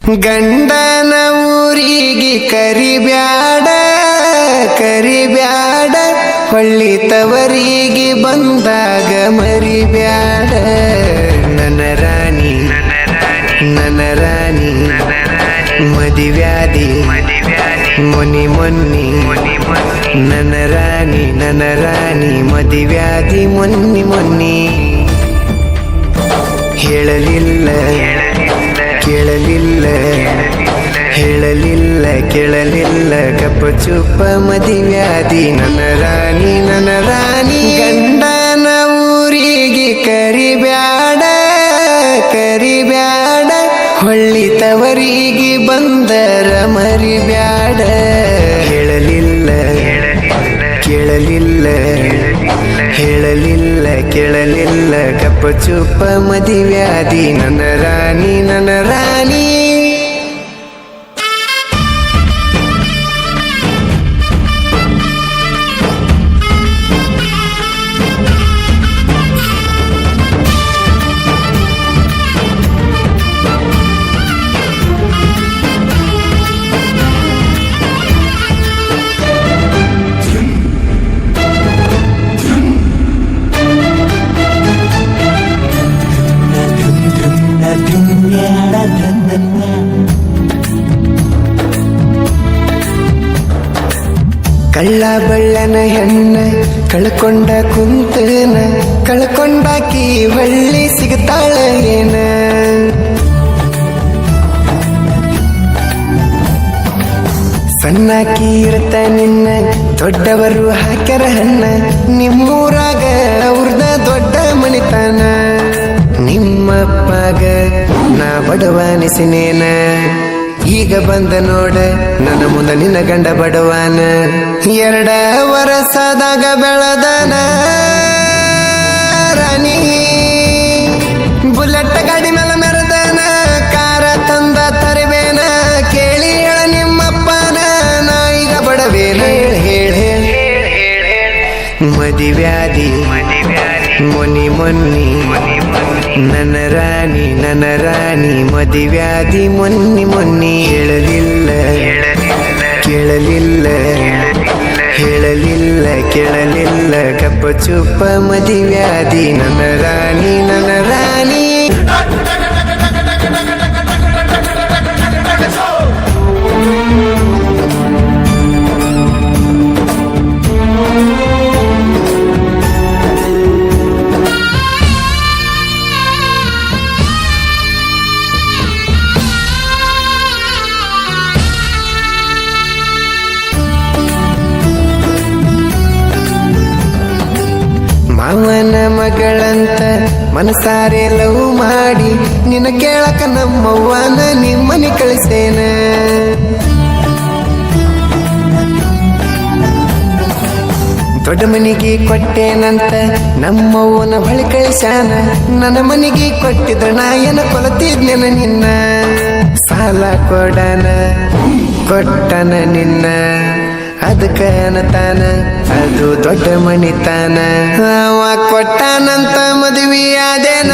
ಗಂಡನ ಊರಿಗೆ ಕರಿಬ್ಯಾಡ ಕರಿಬ್ಯಾಡ ಹೊಳ್ಳಿ ತವರಿಗೆ ಬಂದಾಗ ಮರಿಬ್ಯಾಡ ನನ್ನ ರಾಣಿ ನನ್ನ ರಾಣಿ ಮದಿವ್ಯಾದಿ ಮೊನ್ನಿ ಮೊನ್ನಿ ನನ್ನ ರಾಣಿ ಮದಿವ್ಯಾದಿ ಮೊನ್ನಿ ಮೊನ್ನಿ ಹೇಳಲಿಲ್ಲ ಕೇಳಲಿಲ್ಲ ಹೇಳಲಿಲ್ಲ ಕೇಳಲಿಲ್ಲ ಕಪ್ಪ ಚುಪ್ಪ ಮದಿವ್ಯಾದಿ ನನ್ನ ರಾಣಿ ಗಂಡನ ಊರಿಗೆ ಕರಿಬ್ಯಾಡ ಕರಿಬ್ಯಾಡ ಹೊಳ್ಳಿ ತವರಿಗೆ ಬಂದರ ಮರಿಬ್ಯಾಡ ಹೇಳಲಿಲ್ಲ ಕೇಳಲಿಲ್ಲ ಹೇಳಲಿಲ್ಲ ಕೇಳಲಿಲ್ಲ ಕಪ್ಪ ಚುಪ್ಪ ಮದಿವ್ಯಾದಿ ನನ್ನ ರಾಣಿ ಕಳ್ಳ ಬಳ್ಳನ ಹೆಣ್ಣ ಕಳ್ಕೊಂಡ ಕುಂತನ ಕಳ್ಕೊಂಡಾಕಿ ಹೊಳ್ಳಿ ಸಿಗ್ತಾಳ ಏನ ಸಣ್ಣಾಕಿ ಇರ್ತ ನಿನ್ನ ದೊಡ್ಡವರು ಹಾಕ್ಯಾರ ಹಣ್ಣ ನಿಮ್ಮೂರಾಗ ಅವ್ರದ ದೊಡ್ಡ ಮನಿತಾನ ನಿಮ್ಮಪ್ಪಗ ನಾ ಬಡವನಿಸಿನೇನ ಈಗ ಬಂದ ನೋಡ ನನ್ನ ಮುಂದ ನಿನ್ನ ಗಂಡ ಬಡವಾನ 2 ವರ್ಷದಾಗ ಬೆಳದನ ರಾಣಿ ಬುಲೆಟ್ ಗಾಡಿ ಮೇಲೆ ಮೆರೆದನ ಕಾರ ತಂದ ತರಬೇನ ಕೇಳಿ ಹೇಳ ನಿಮ್ಮಪ್ಪನ ನಾ ಈಗ ಬಡವೇನ ಹೇಳ ಮದಿವ್ಯಾದಿ ಮೊನ್ನಿ ಮೊನ್ನಿ ನನ್ನ ರಾಣಿ ಮದಿವ್ಯಾದಿ ಮೊನ್ನಿ ಮೊನ್ನಿ ಹೇಳಲಿಲ್ಲ ಕೇಳಲಿಲ್ಲ ಹೇಳಲಿಲ್ಲ ಕೇಳಲಿಲ್ಲ ಕಪ್ಪ ಚುಪ್ಪ ಮದಿವ್ಯಾದಿ ನನ್ನ ರಾಣಿ ಮಾವನ ಮಗಳಂತ ಮನಸಾರೆ ಲವ್ ಮಾಡಿ ನಿನ್ನ ಕೇಳಕ ನಮ್ಮವ್ವನ ನಿಮ್ಮನಿ ಕಳಿಸೇನ ದೊಡ್ಡ ಮನಿಗೆ ಕೊಟ್ಟೇನಂತ ನಮ್ಮವ್ವನ ಬಳಿ ಕಳಿಸ್ಯಾನ ನನ್ನ ಮನಿಗೆ ಕೊಟ್ಟಿದ್ರ ನಾಯನ ಕೊಲತಿದ್ನೆನ ನಿನ್ನ ಸಾಲ ಕೊಟ್ಟನ ನಿನ್ನ ಅದಕ್ಕ ತಾನ ಅದು ದೊಡ್ಡ ಮಣಿತಾನ ಅವ ಕೊಟ್ಟಾನಂತ ಮದುವೆಯಾದೇನ